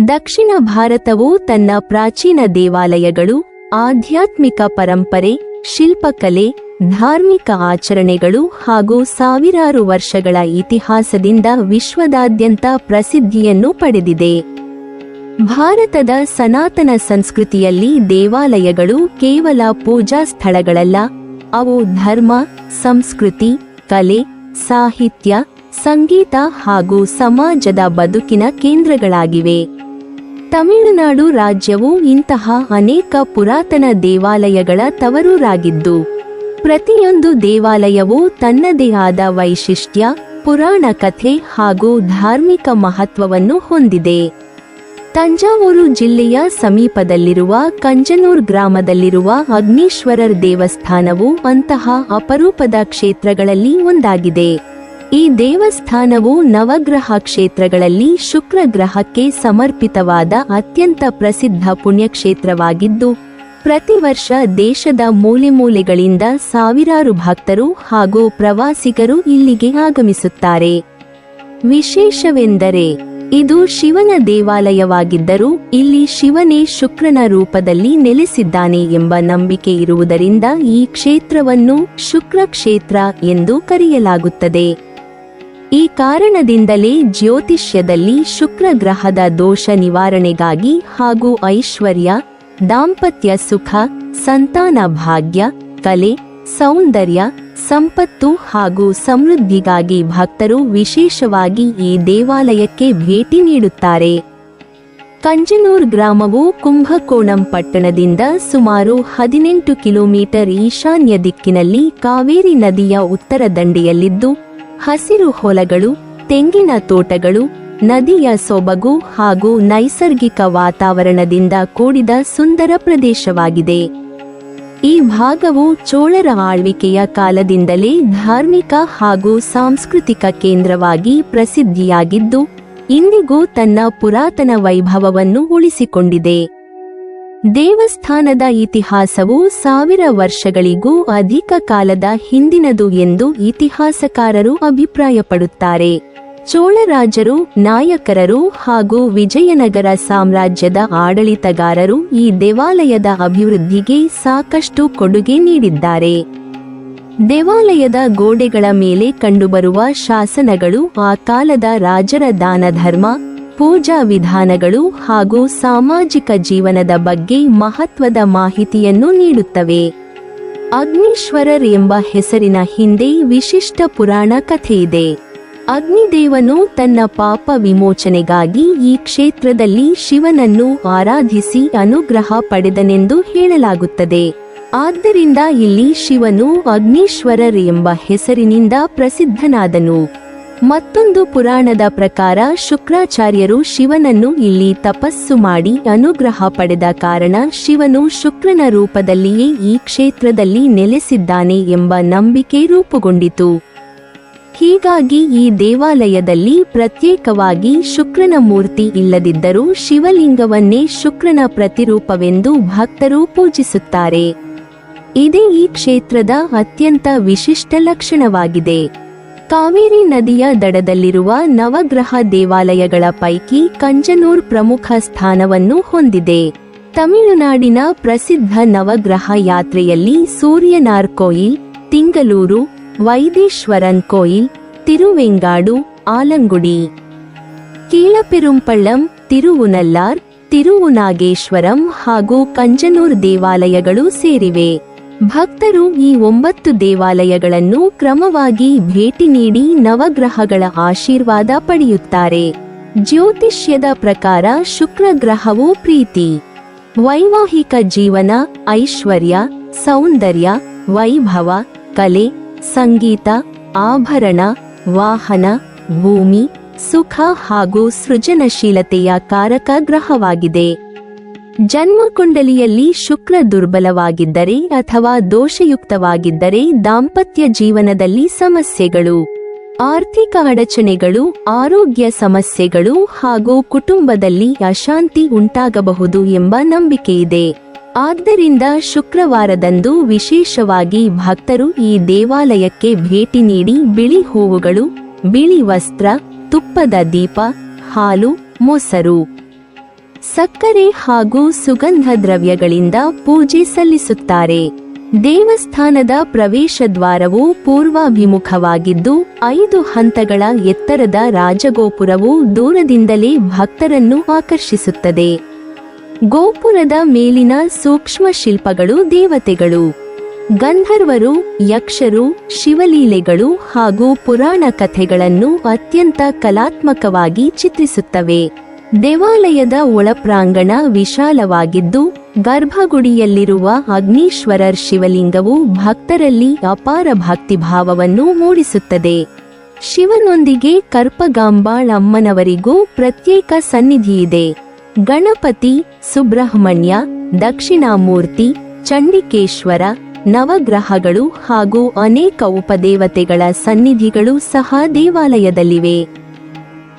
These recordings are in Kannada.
ದಕ್ಷಿಣ ಭಾರತವು ತನ್ನ ಪ್ರಾಚೀನ ದೇವಾಲಯಗಳು, ಆಧ್ಯಾತ್ಮಿಕ ಪರಂಪರೆ, ಶಿಲ್ಪಕಲೆ, ಧಾರ್ಮಿಕ ಆಚರಣೆಗಳು ಹಾಗೂ ಸಾವಿರಾರು ವರ್ಷಗಳ ಇತಿಹಾಸದಿಂದ ವಿಶ್ವದಾದ್ಯಂತ ಪ್ರಸಿದ್ಧಿಯನ್ನು ಪಡೆದಿದೆ. ಭಾರತದ ಸನಾತನ ಸಂಸ್ಕೃತಿಯಲ್ಲಿ ದೇವಾಲಯಗಳು ಕೇವಲ ಪೂಜಾ ಸ್ಥಳಗಳಲ್ಲ, ಅವು ಧರ್ಮ, ಸಂಸ್ಕೃತಿ, ಕಲೆ, ಸಾಹಿತ್ಯ, ಸಂಗೀತ ಹಾಗೂ ಸಮಾಜದ ಬದುಕಿನ ಕೇಂದ್ರಗಳಾಗಿವೆ. ತಮಿಳುನಾಡು ರಾಜ್ಯವು ಇಂತಹ ಅನೇಕ ಪುರಾತನ ದೇವಾಲಯಗಳ ತವರೂರಾಗಿದ್ದು, ಪ್ರತಿಯೊಂದು ದೇವಾಲಯವೂ ತನ್ನದೇ ಆದ ವೈಶಿಷ್ಟ್ಯ, ಪುರಾಣ ಕಥೆ ಹಾಗೂ ಧಾರ್ಮಿಕ ಮಹತ್ವವನ್ನು ಹೊಂದಿದೆ. ತಂಜಾವೂರು ಜಿಲ್ಲೆಯ ಸಮೀಪದಲ್ಲಿರುವ ಕಂಜನೂರ್ ಗ್ರಾಮದಲ್ಲಿರುವ ಅಗ್ನೀಶ್ವರರ್ ದೇವಸ್ಥಾನವು ಅಂತಹ ಅಪರೂಪದ ಕ್ಷೇತ್ರಗಳಲ್ಲಿ ಒಂದಾಗಿದೆ. ಈ ದೇವಸ್ಥಾನವು ನವಗ್ರಹ ಕ್ಷೇತ್ರಗಳಲ್ಲಿ ಶುಕ್ರ ಗ್ರಹಕ್ಕೆ ಸಮರ್ಪಿತವಾದ ಅತ್ಯಂತ ಪ್ರಸಿದ್ಧ ಪುಣ್ಯಕ್ಷೇತ್ರವಾಗಿದ್ದು, ಪ್ರತಿ ವರ್ಷ ದೇಶದ ಮೂಲೆಮೂಲೆಗಳಿಂದ ಸಾವಿರಾರು ಭಕ್ತರು ಹಾಗೂ ಪ್ರವಾಸಿಗರು ಇಲ್ಲಿಗೆ ಆಗಮಿಸುತ್ತಾರೆ. ವಿಶೇಷವೆಂದರೆ ಇದು ಶಿವನ ದೇವಾಲಯವಾಗಿದ್ದರೂ ಇಲ್ಲಿ ಶಿವನೇ ಶುಕ್ರನ ರೂಪದಲ್ಲಿ ನೆಲೆಸಿದ್ದಾನೆ ಎಂಬ ನಂಬಿಕೆ ಇರುವುದರಿಂದ ಈ ಕ್ಷೇತ್ರವನ್ನು ಶುಕ್ರ ಕ್ಷೇತ್ರ ಎಂದು ಕರೆಯಲಾಗುತ್ತದೆ. ಈ ಕಾರಣದಿಂದಲೇ ಜ್ಯೋತಿಷ್ಯದಲ್ಲಿ ಶುಕ್ರ ಗ್ರಹದ ದೋಷ ನಿವಾರಣೆಗಾಗಿ ಹಾಗೂ ಐಶ್ವರ್ಯ, ದಾಂಪತ್ಯ ಸುಖ, ಸಂತಾನ ಭಾಗ್ಯ, ಕಲೆ, ಸೌಂದರ್ಯ, ಸಂಪತ್ತು ಹಾಗೂ ಸಮೃದ್ಧಿಗಾಗಿ ಭಕ್ತರು ವಿಶೇಷವಾಗಿ ಈ ದೇವಾಲಯಕ್ಕೆ ಭೇಟಿ ನೀಡುತ್ತಾರೆ. ಕಂಜನೂರ್ ಗ್ರಾಮವು ಕುಂಭಕೋಣಂ ಪಟ್ಟಣದಿಂದ ಸುಮಾರು 18 ಕಿಲೋಮೀಟರ್ ಈಶಾನ್ಯ ದಿಕ್ಕಿನಲ್ಲಿ ಕಾವೇರಿ ನದಿಯ ಉತ್ತರ ದಂಡೆಯಲ್ಲಿದ್ದು, ಹಸಿರು ಹೊಲಗಳು, ತೆಂಗಿನ ತೋಟಗಳು, ನದಿಯ ಸೊಬಗು ಹಾಗೂ ನೈಸರ್ಗಿಕ ವಾತಾವರಣದಿಂದ ಕೂಡಿದ ಸುಂದರ ಪ್ರದೇಶವಾಗಿದೆ. ಈ ಭಾಗವು ಚೋಳರ ಆಳ್ವಿಕೆಯ ಕಾಲದಿಂದಲೇ ಧಾರ್ಮಿಕ ಹಾಗೂ ಸಾಂಸ್ಕೃತಿಕ ಕೇಂದ್ರವಾಗಿ ಪ್ರಸಿದ್ಧಿಯಾಗಿದ್ದು, ಇಂದಿಗೂ ತನ್ನ ಪುರಾತನ ವೈಭವವನ್ನು ಉಳಿಸಿಕೊಂಡಿದೆ. ದೇವಸ್ಥಾನದ ಇತಿಹಾಸವು 1000 ವರ್ಷಗಳಿಗೂ ಅಧಿಕ ಕಾಲದ ಹಿಂದಿನದು ಎಂದು ಇತಿಹಾಸಕಾರರು ಅಭಿಪ್ರಾಯಪಡುತ್ತಾರೆ. ಚೋಳರಾಜರು, ನಾಯಕರರು ಹಾಗೂ ವಿಜಯನಗರ ಸಾಮ್ರಾಜ್ಯದ ಆಡಳಿತಗಾರರು ಈ ದೇವಾಲಯದ ಅಭಿವೃದ್ಧಿಗೆ ಸಾಕಷ್ಟು ಕೊಡುಗೆ ನೀಡಿದ್ದಾರೆ. ದೇವಾಲಯದ ಗೋಡೆಗಳ ಮೇಲೆ ಕಂಡುಬರುವ ಶಾಸನಗಳು ಆ ಕಾಲದ ರಾಜರ ದಾನಧರ್ಮ, ಪೂಜಾ ವಿಧಾನಗಳು ಹಾಗೂ ಸಾಮಾಜಿಕ ಜೀವನದ ಬಗ್ಗೆ ಮಹತ್ವದ ಮಾಹಿತಿಯನ್ನು ನೀಡುತ್ತವೆ. ಅಗ್ನೀಶ್ವರರ್ ಎಂಬ ಹೆಸರಿನ ಹಿಂದೆ ವಿಶಿಷ್ಟ ಪುರಾಣ ಕಥೆಯಿದೆ. ಅಗ್ನಿದೇವನು ತನ್ನ ಪಾಪ ವಿಮೋಚನೆಗಾಗಿ ಈ ಕ್ಷೇತ್ರದಲ್ಲಿ ಶಿವನನ್ನು ಆರಾಧಿಸಿ ಅನುಗ್ರಹ ಪಡೆದನೆಂದು ಹೇಳಲಾಗುತ್ತದೆ. ಆದ್ದರಿಂದ ಇಲ್ಲಿ ಶಿವನು ಅಗ್ನೀಶ್ವರರ್ ಎಂಬ ಹೆಸರಿನಿಂದ ಪ್ರಸಿದ್ಧನಾದನು. ಮತ್ತೊಂದು ಪುರಾಣದ ಪ್ರಕಾರ ಶುಕ್ರಾಚಾರ್ಯರು ಶಿವನನ್ನು ಇಲ್ಲಿ ತಪಸ್ಸು ಮಾಡಿ ಅನುಗ್ರಹ ಪಡೆದ ಕಾರಣ ಶಿವನು ಶುಕ್ರನ ರೂಪದಲ್ಲಿಯೇ ಈ ಕ್ಷೇತ್ರದಲ್ಲಿ ನೆಲೆಸಿದ್ದಾನೆ ಎಂಬ ನಂಬಿಕೆ ರೂಪುಗೊಂಡಿತು. ಹೀಗಾಗಿ ಈ ದೇವಾಲಯದಲ್ಲಿ ಪ್ರತ್ಯೇಕವಾಗಿ ಶುಕ್ರನ ಮೂರ್ತಿ ಇಲ್ಲದಿದ್ದರೂ ಶಿವಲಿಂಗವನ್ನೇ ಶುಕ್ರನ ಪ್ರತಿರೂಪವೆಂದು ಭಕ್ತರು ಪೂಜಿಸುತ್ತಾರೆ. ಇದೇ ಈ ಕ್ಷೇತ್ರದ ಅತ್ಯಂತ ವಿಶಿಷ್ಟ ಲಕ್ಷಣವಾಗಿದೆ. ಕಾವೇರಿ ನದಿಯ ದಡದಲ್ಲಿರುವ ನವಗ್ರಹ ದೇವಾಲಯಗಳ ಪೈಕಿ ಕಂಜನೂರ್ ಪ್ರಮುಖ ಸ್ಥಾನವನ್ನು ಹೊಂದಿದೆ. ತಮಿಳುನಾಡಿನ ಪ್ರಸಿದ್ಧ ನವಗ್ರಹ ಯಾತ್ರೆಯಲ್ಲಿ ಸೂರ್ಯನಾರ್ ಕೋಯಿಲ್, ತಿಂಗಲೂರು, ವೈದೇಶ್ವರನ್ ಕೋಯಿಲ್, ತಿರುವೆಂಗಾಡು, ಆಲಂಗುಡಿ, ಕೀಳಪೆರುಂಪಳ್ಳಂ, ತಿರುವುನಲ್ಲಾರ್, ತಿರುವುನಾಗೇಶ್ವರಂ ಹಾಗೂ ಕಂಜನೂರ್ ದೇವಾಲಯಗಳು ಸೇರಿವೆ. ಭಕ್ತರು ಈ 9 ದೇವಾಲಯಗಳನ್ನು ಕ್ರಮವಾಗಿ ಭೇಟಿ ನೀಡಿ ನವಗ್ರಹಗಳ ಆಶೀರ್ವಾದ ಪಡೆಯುತ್ತಾರೆ. ಜ್ಯೋತಿಷ್ಯದ ಪ್ರಕಾರ ಶುಕ್ರ ಗ್ರಹವು ಪ್ರೀತಿ, ವೈವಾಹಿಕ ಜೀವನ, ಐಶ್ವರ್ಯ, ಸೌಂದರ್ಯ, ವೈಭವ, ಕಲೆ, ಸಂಗೀತ, ಆಭರಣ, ವಾಹನ, ಭೂಮಿ, ಸುಖ ಹಾಗೂ ಸೃಜನಶೀಲತೆಯ ಕಾರಕ ಗ್ರಹವಾಗಿದೆ. ಜನ್ಮಕುಂಡಲಿಯಲ್ಲಿ ಶುಕ್ರ ದುರ್ಬಲವಾಗಿದ್ದರೆ ಅಥವಾ ದೋಷಯುಕ್ತವಾಗಿದ್ದರೆ ದಾಂಪತ್ಯ ಜೀವನದಲ್ಲಿ ಸಮಸ್ಯೆಗಳು, ಆರ್ಥಿಕ ಅಡಚಣೆಗಳು, ಆರೋಗ್ಯ ಸಮಸ್ಯೆಗಳು ಹಾಗೂ ಕುಟುಂಬದಲ್ಲಿ ಅಶಾಂತಿ ಉಂಟಾಗಬಹುದು ಎಂಬ ನಂಬಿಕೆಯಿದೆ. ಆದ್ದರಿಂದ ಶುಕ್ರವಾರದಂದು ವಿಶೇಷವಾಗಿ ಭಕ್ತರು ಈ ದೇವಾಲಯಕ್ಕೆ ಭೇಟಿ ನೀಡಿ ಬಿಳಿ ಹೂವುಗಳು, ಬಿಳಿ ವಸ್ತ್ರ, ತುಪ್ಪದ ದೀಪ, ಹಾಲು, ಮೊಸರು ಸಕ್ಕರೆ ಹಾಗೂ ಸುಗಂಧ ದ್ರವ್ಯಗಳಿಂದ ಪೂಜೆ ಸಲ್ಲಿಸುತ್ತಾರೆ. ದೇವಸ್ಥಾನದ ಪ್ರವೇಶ ದ್ವಾರವು ಪೂರ್ವಾಭಿಮುಖವಾಗಿದ್ದು 5 ಹಂತಗಳ ಎತ್ತರದ ರಾಜಗೋಪುರವು ದೂರದಿಂದಲೇ ಭಕ್ತರನ್ನು ಆಕರ್ಷಿಸುತ್ತದೆ. ಗೋಪುರದ ಮೇಲಿನ ಸೂಕ್ಷ್ಮ ಶಿಲ್ಪಗಳು ದೇವತೆಗಳು, ಗಂಧರ್ವರು, ಯಕ್ಷರು, ಶಿವಲೀಲೆಗಳು ಹಾಗೂ ಪುರಾಣ ಕಥೆಗಳನ್ನು ಅತ್ಯಂತ ಕಲಾತ್ಮಕವಾಗಿ ಚಿತ್ರಿಸುತ್ತವೆ. ದೇವಾಲಯದ ಒಳಪ್ರಾಂಗಣ ವಿಶಾಲವಾಗಿದ್ದು, ಗರ್ಭಗುಡಿಯಲ್ಲಿರುವ ಅಗ್ನೀಶ್ವರರ್ ಶಿವಲಿಂಗವು ಭಕ್ತರಲ್ಲಿ ಅಪಾರ ಭಕ್ತಿಭಾವವನ್ನು ಮೂಡಿಸುತ್ತದೆ. ಶಿವನೊಂದಿಗೆ ಕರ್ಪಗಾಂಬಾಳ್ ಅಮ್ಮನವರಿಗೂ ಪ್ರತ್ಯೇಕ ಸನ್ನಿಧಿಯಿದೆ. ಗಣಪತಿ, ಸುಬ್ರಹ್ಮಣ್ಯ, ದಕ್ಷಿಣಾಮೂರ್ತಿ, ಚಂಡಿಕೇಶ್ವರ, ನವಗ್ರಹಗಳು ಹಾಗೂ ಅನೇಕ ಉಪದೇವತೆಗಳ ಸನ್ನಿಧಿಗಳು ಸಹ ದೇವಾಲಯದಲ್ಲಿವೆ.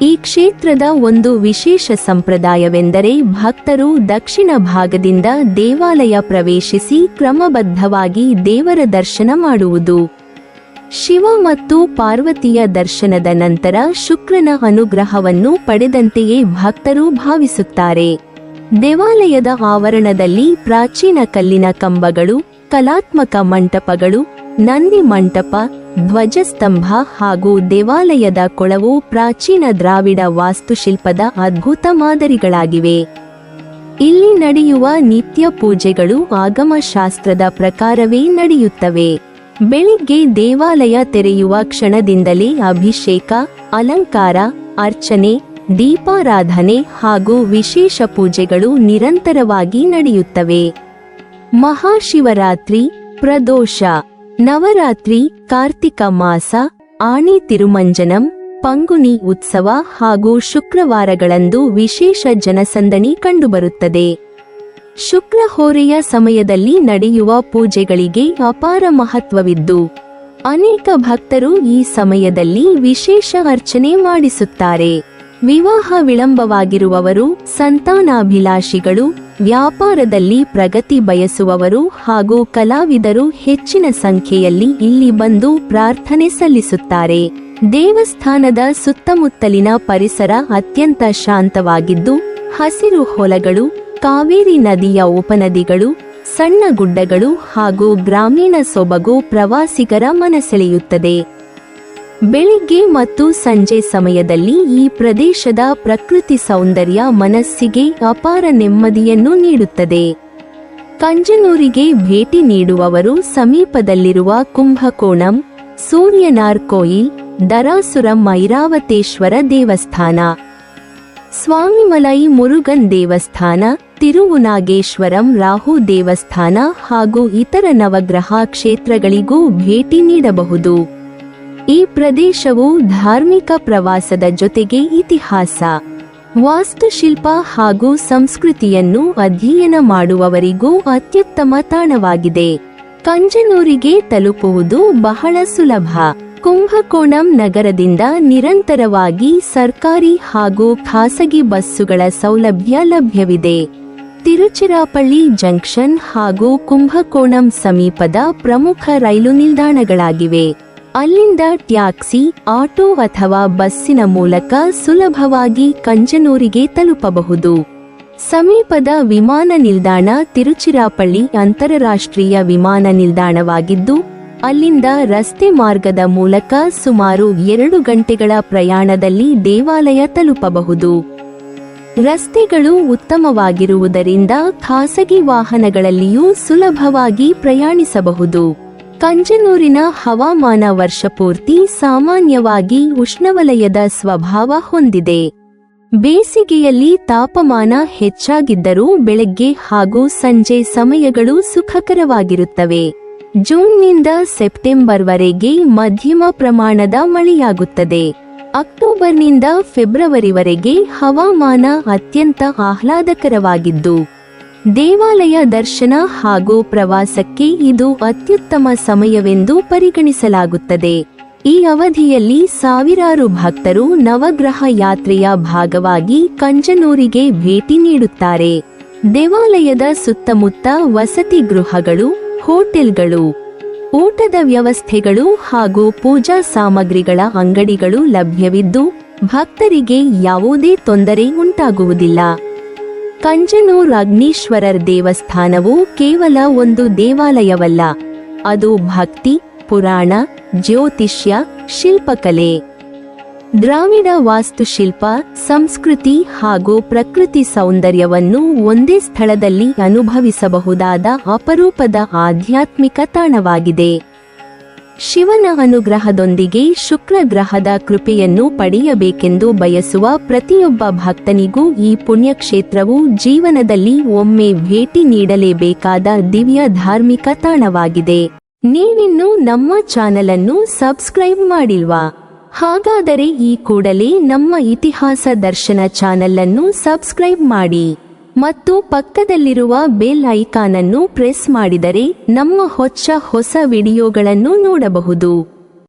ಈ ಕ್ಷೇತ್ರದ ಒಂದು ವಿಶೇಷ ಸಂಪ್ರದಾಯವೆಂದರೆ ಭಕ್ತರು ದಕ್ಷಿಣ ಭಾಗದಿಂದ ದೇವಾಲಯ ಪ್ರವೇಶಿಸಿ ಕ್ರಮಬದ್ಧವಾಗಿ ದೇವರ ದರ್ಶನ ಮಾಡುವುದು. ಶಿವ ಮತ್ತು ಪಾರ್ವತಿಯ ದರ್ಶನದ ನಂತರ ಶುಕ್ರನ ಅನುಗ್ರಹವನ್ನು ಪಡೆದಂತೆಯೇ ಭಕ್ತರು ಭಾವಿಸುತ್ತಾರೆ. ದೇವಾಲಯದ ಆವರಣದಲ್ಲಿ ಪ್ರಾಚೀನ ಕಲ್ಲಿನ ಕಂಬಗಳು, ಕಲಾತ್ಮಕ ಮಂಟಪಗಳು, ನಂದಿ ಮಂಟಪ, ಧ್ವಜಸ್ತಂಭ ಹಾಗೂ ದೇವಾಲಯದ ಕೊಳವು ಪ್ರಾಚೀನ ದ್ರಾವಿಡ ವಾಸ್ತುಶಿಲ್ಪದ ಅದ್ಭುತ ಮಾದರಿಗಳಾಗಿವೆ. ಇಲ್ಲಿ ನಡೆಯುವ ನಿತ್ಯ ಪೂಜೆಗಳು ಆಗಮಶಾಸ್ತ್ರದ ಪ್ರಕಾರವೇ ನಡೆಯುತ್ತವೆ. ಬೆಳಿಗ್ಗೆ ದೇವಾಲಯ ತೆರೆಯುವ ಕ್ಷಣದಿಂದಲೇ ಅಭಿಷೇಕ, ಅಲಂಕಾರ, ಅರ್ಚನೆ, ದೀಪಾರಾಧನೆ ಹಾಗೂ ವಿಶೇಷ ಪೂಜೆಗಳು ನಿರಂತರವಾಗಿ ನಡೆಯುತ್ತವೆ. ಮಹಾಶಿವರಾತ್ರಿ, ಪ್ರದೋಷ, ನವರಾತ್ರಿ, ಕಾರ್ತಿಕ ಮಾಸ, ಆಣಿ ತಿರುಮಂಜನಂ, ಪಂಗುನಿ ಉತ್ಸವ ಹಾಗೂ ಶುಕ್ರವಾರಗಳಂದು ವಿಶೇಷ ಜನಸಂದಣಿ ಕಂಡುಬರುತ್ತದೆ. ಶುಕ್ರಹೋರೆಯ ಸಮಯದಲ್ಲಿ ನಡೆಯುವ ಪೂಜೆಗಳಿಗೆ ಅಪಾರ ಮಹತ್ವವಿದ್ದು, ಅನೇಕ ಭಕ್ತರು ಈ ಸಮಯದಲ್ಲಿ ವಿಶೇಷ ಅರ್ಚನೆ ಮಾಡಿಸುತ್ತಾರೆ. ವಿವಾಹ ವಿಳಂಬವಾಗಿರುವವರು, ಸಂತಾನಾಭಿಲಾಷಿಗಳು, ವ್ಯಾಪಾರದಲ್ಲಿ ಪ್ರಗತಿ ಬಯಸುವವರು ಹಾಗೂ ಕಲಾವಿದರು ಹೆಚ್ಚಿನ ಸಂಖ್ಯೆಯಲ್ಲಿ ಇಲ್ಲಿ ಬಂದು ಪ್ರಾರ್ಥನೆ ಸಲ್ಲಿಸುತ್ತಾರೆ. ದೇವಸ್ಥಾನದ ಸುತ್ತಮುತ್ತಲಿನ ಪರಿಸರ ಅತ್ಯಂತ ಶಾಂತವಾಗಿದ್ದು, ಹಸಿರು ಹೊಲಗಳು, ಕಾವೇರಿ ನದಿಯ ಉಪನದಿಗಳು, ಸಣ್ಣ ಗುಡ್ಡಗಳು ಹಾಗೂ ಗ್ರಾಮೀಣ ಸೊಬಗು ಪ್ರವಾಸಿಗರ ಮನಸೆಳೆಯುತ್ತದೆ. ಬೆಳಿಗ್ಗೆ ಮತ್ತು ಸಂಜೆ ಸಮಯದಲ್ಲಿ ಈ ಪ್ರದೇಶದ ಪ್ರಕೃತಿ ಸೌಂದರ್ಯ ಮನಸ್ಸಿಗೆ ಅಪಾರ ನೆಮ್ಮದಿಯನ್ನು ನೀಡುತ್ತದೆ. ಕಂಜನೂರಿಗೆ ಭೇಟಿ ನೀಡುವವರು ಸಮೀಪದಲ್ಲಿರುವ ಕುಂಭಕೋಣಂ, ಸೂರ್ಯನಾರ್ ಕೋಯಿಲ್, ದರಾಸುರಂ ಐರಾವತೇಶ್ವರ ದೇವಸ್ಥಾನ, ಸ್ವಾಮಿಮಲೈ ಮುರುಗನ್ ದೇವಸ್ಥಾನ, ತಿರುವುನಾಗೇಶ್ವರಂ ರಾಹು ದೇವಸ್ಥಾನ ಹಾಗೂ ಇತರ ನವಗ್ರಹ ಕ್ಷೇತ್ರಗಳಿಗೂ ಭೇಟಿ ನೀಡಬಹುದು. ಈ ಪ್ರದೇಶವು ಧಾರ್ಮಿಕ ಪ್ರವಾಸದ ಜೊತೆಗೆ ಇತಿಹಾಸ, ವಾಸ್ತುಶಿಲ್ಪ ಹಾಗೂ ಸಂಸ್ಕೃತಿಯನ್ನು ಅಧ್ಯಯನ ಮಾಡುವವರಿಗೂ ಅತ್ಯುತ್ತಮ ತಾಣವಾಗಿದೆ. ಕಂಜನೂರಿಗೆ ತಲುಪುವುದು ಬಹಳ ಸುಲಭ. ಕುಂಭಕೋಣಂ ನಗರದಿಂದ ನಿರಂತರವಾಗಿ ಸರ್ಕಾರಿ ಹಾಗೂ ಖಾಸಗಿ ಬಸ್ಸುಗಳ ಸೌಲಭ್ಯ ಲಭ್ಯವಿದೆ. ತಿರುಚಿರಾಪಳ್ಳಿ ಜಂಕ್ಷನ್ ಹಾಗೂ ಕುಂಭಕೋಣಂ ಸಮೀಪದ ಪ್ರಮುಖ ರೈಲು ನಿಲ್ದಾಣಗಳಾಗಿವೆ. ಅಲ್ಲಿಂದ ಟ್ಯಾಕ್ಸಿ, ಆಟೋ ಅಥವಾ ಬಸ್ಸಿನ ಮೂಲಕ ಸುಲಭವಾಗಿ ಕಂಜನೂರಿಗೆ ತಲುಪಬಹುದು. ಸಮೀಪದ ವಿಮಾನ ನಿಲ್ದಾಣ ತಿರುಚಿರಾಪಳ್ಳಿ ಅಂತರರಾಷ್ಟ್ರೀಯ ವಿಮಾನ ನಿಲ್ದಾಣವಾಗಿದ್ದು, ಅಲ್ಲಿಂದ ರಸ್ತೆ ಮಾರ್ಗದ ಮೂಲಕ ಸುಮಾರು 2 ಗಂಟೆಗಳ ಪ್ರಯಾಣದಲ್ಲಿ ದೇವಾಲಯ ತಲುಪಬಹುದು. ರಸ್ತೆಗಳು ಉತ್ತಮವಾಗಿರುವುದರಿಂದ ಖಾಸಗಿ ವಾಹನಗಳಲ್ಲಿಯೂ ಸುಲಭವಾಗಿ ಪ್ರಯಾಣಿಸಬಹುದು. ಕಂಜನೂರಿನ ಹವಾಮಾನ ವರ್ಷಪೂರ್ತಿ ಸಾಮಾನ್ಯವಾಗಿ ಉಷ್ಣವಲಯದ ಸ್ವಭಾವ ಹೊಂದಿದೆ. ಬೇಸಿಗೆಯಲ್ಲಿ ತಾಪಮಾನ ಹೆಚ್ಚಾಗಿದ್ದರೂ ಬೆಳಗ್ಗೆ ಹಾಗೂ ಸಂಜೆ ಸಮಯಗಳು ಸುಖಕರವಾಗಿರುತ್ತವೆ. ಜೂನ್ನಿಂದ ಸೆಪ್ಟೆಂಬರ್ವರೆಗೆ ಮಧ್ಯಮ ಪ್ರಮಾಣದ ಮಳೆಯಾಗುತ್ತದೆ. ಅಕ್ಟೋಬರ್ನಿಂದ ಫೆಬ್ರವರಿವರೆಗೆ ಹವಾಮಾನ ಅತ್ಯಂತ ಆಹ್ಲಾದಕರವಾಗಿದ್ದು, ದೇವಾಲಯ ದರ್ಶನ ಹಾಗೂ ಪ್ರವಾಸಕ್ಕೆ ಇದು ಅತ್ಯುತ್ತಮ ಸಮಯವೆಂದು ಪರಿಗಣಿಸಲಾಗುತ್ತದೆ. ಈ ಅವಧಿಯಲ್ಲಿ ಸಾವಿರಾರು ಭಕ್ತರು ನವಗ್ರಹ ಯಾತ್ರೆಯ ಭಾಗವಾಗಿ ಕಂಜನೂರಿಗೆ ಭೇಟಿ ನೀಡುತ್ತಾರೆ. ದೇವಾಲಯದ ಸುತ್ತಮುತ್ತ ವಸತಿ ಗೃಹಗಳು, ಹೋಟೆಲ್ಗಳು, ಊಟದ ವ್ಯವಸ್ಥೆಗಳು ಹಾಗೂ ಪೂಜಾ ಸಾಮಗ್ರಿಗಳ ಅಂಗಡಿಗಳು ಲಭ್ಯವಿದ್ದು, ಭಕ್ತರಿಗೆ ಯಾವುದೇ ತೊಂದರೆ ಉಂಟಾಗುವುದಿಲ್ಲ. ಕಂಜನೂರ್ ಅಗ್ನೀಶ್ವರರ್ ದೇವಸ್ಥಾನವು ಕೇವಲ ಒಂದು ದೇವಾಲಯವಲ್ಲ, ಅದು ಭಕ್ತಿ, ಪುರಾಣ, ಜ್ಯೋತಿಷ್ಯ, ಶಿಲ್ಪಕಲೆ, ದ್ರಾವಿಡ ವಾಸ್ತುಶಿಲ್ಪ, ಸಂಸ್ಕೃತಿ ಹಾಗೂ ಪ್ರಕೃತಿ ಸೌಂದರ್ಯವನ್ನು ಒಂದೇ ಸ್ಥಳದಲ್ಲಿ ಅನುಭವಿಸಬಹುದಾದ ಅಪರೂಪದ ಆಧ್ಯಾತ್ಮಿಕ ತಾಣವಾಗಿದೆ. ಶಿವನ ಅನುಗ್ರಹದೊಂದಿಗೆ ಶುಕ್ರ ಗ್ರಹದ ಕೃಪೆಯನ್ನು ಪಡೆಯಬೇಕೆಂದು ಬಯಸುವ ಪ್ರತಿಯೊಬ್ಬ ಭಕ್ತನಿಗೂ ಈ ಪುಣ್ಯಕ್ಷೇತ್ರವು ಜೀವನದಲ್ಲಿ ಒಮ್ಮೆ ಭೇಟಿ ನೀಡಲೇಬೇಕಾದ ದಿವ್ಯ ಧಾರ್ಮಿಕ ತಾಣವಾಗಿದೆ. ನೀವಿನ್ನೂ ನಮ್ಮ ಚಾನೆಲ್ ಅನ್ನು ಸಬ್ಸ್ಕ್ರೈಬ್ ಮಾಡಿಲ್ವಾ? ಹಾಗಾದರೆ ಈ ಕೂಡಲೇ ನಮ್ಮ ಇತಿಹಾಸ ದರ್ಶನ ಚಾನೆಲ್ ಅನ್ನು ಸಬ್ಸ್ಕ್ರೈಬ್ ಮಾಡಿ ಮತ್ತು ಪಕ್ಕದಲ್ಲಿರುವ ಬೆಲ್ ಐಕಾನ್ ಅನ್ನು ಪ್ರೆಸ್ ಮಾಡಿದರೆ ನಮ್ಮ ಹೊಸ ವಿಡಿಯೋಗಳನ್ನು ನೋಡಬಹುದು.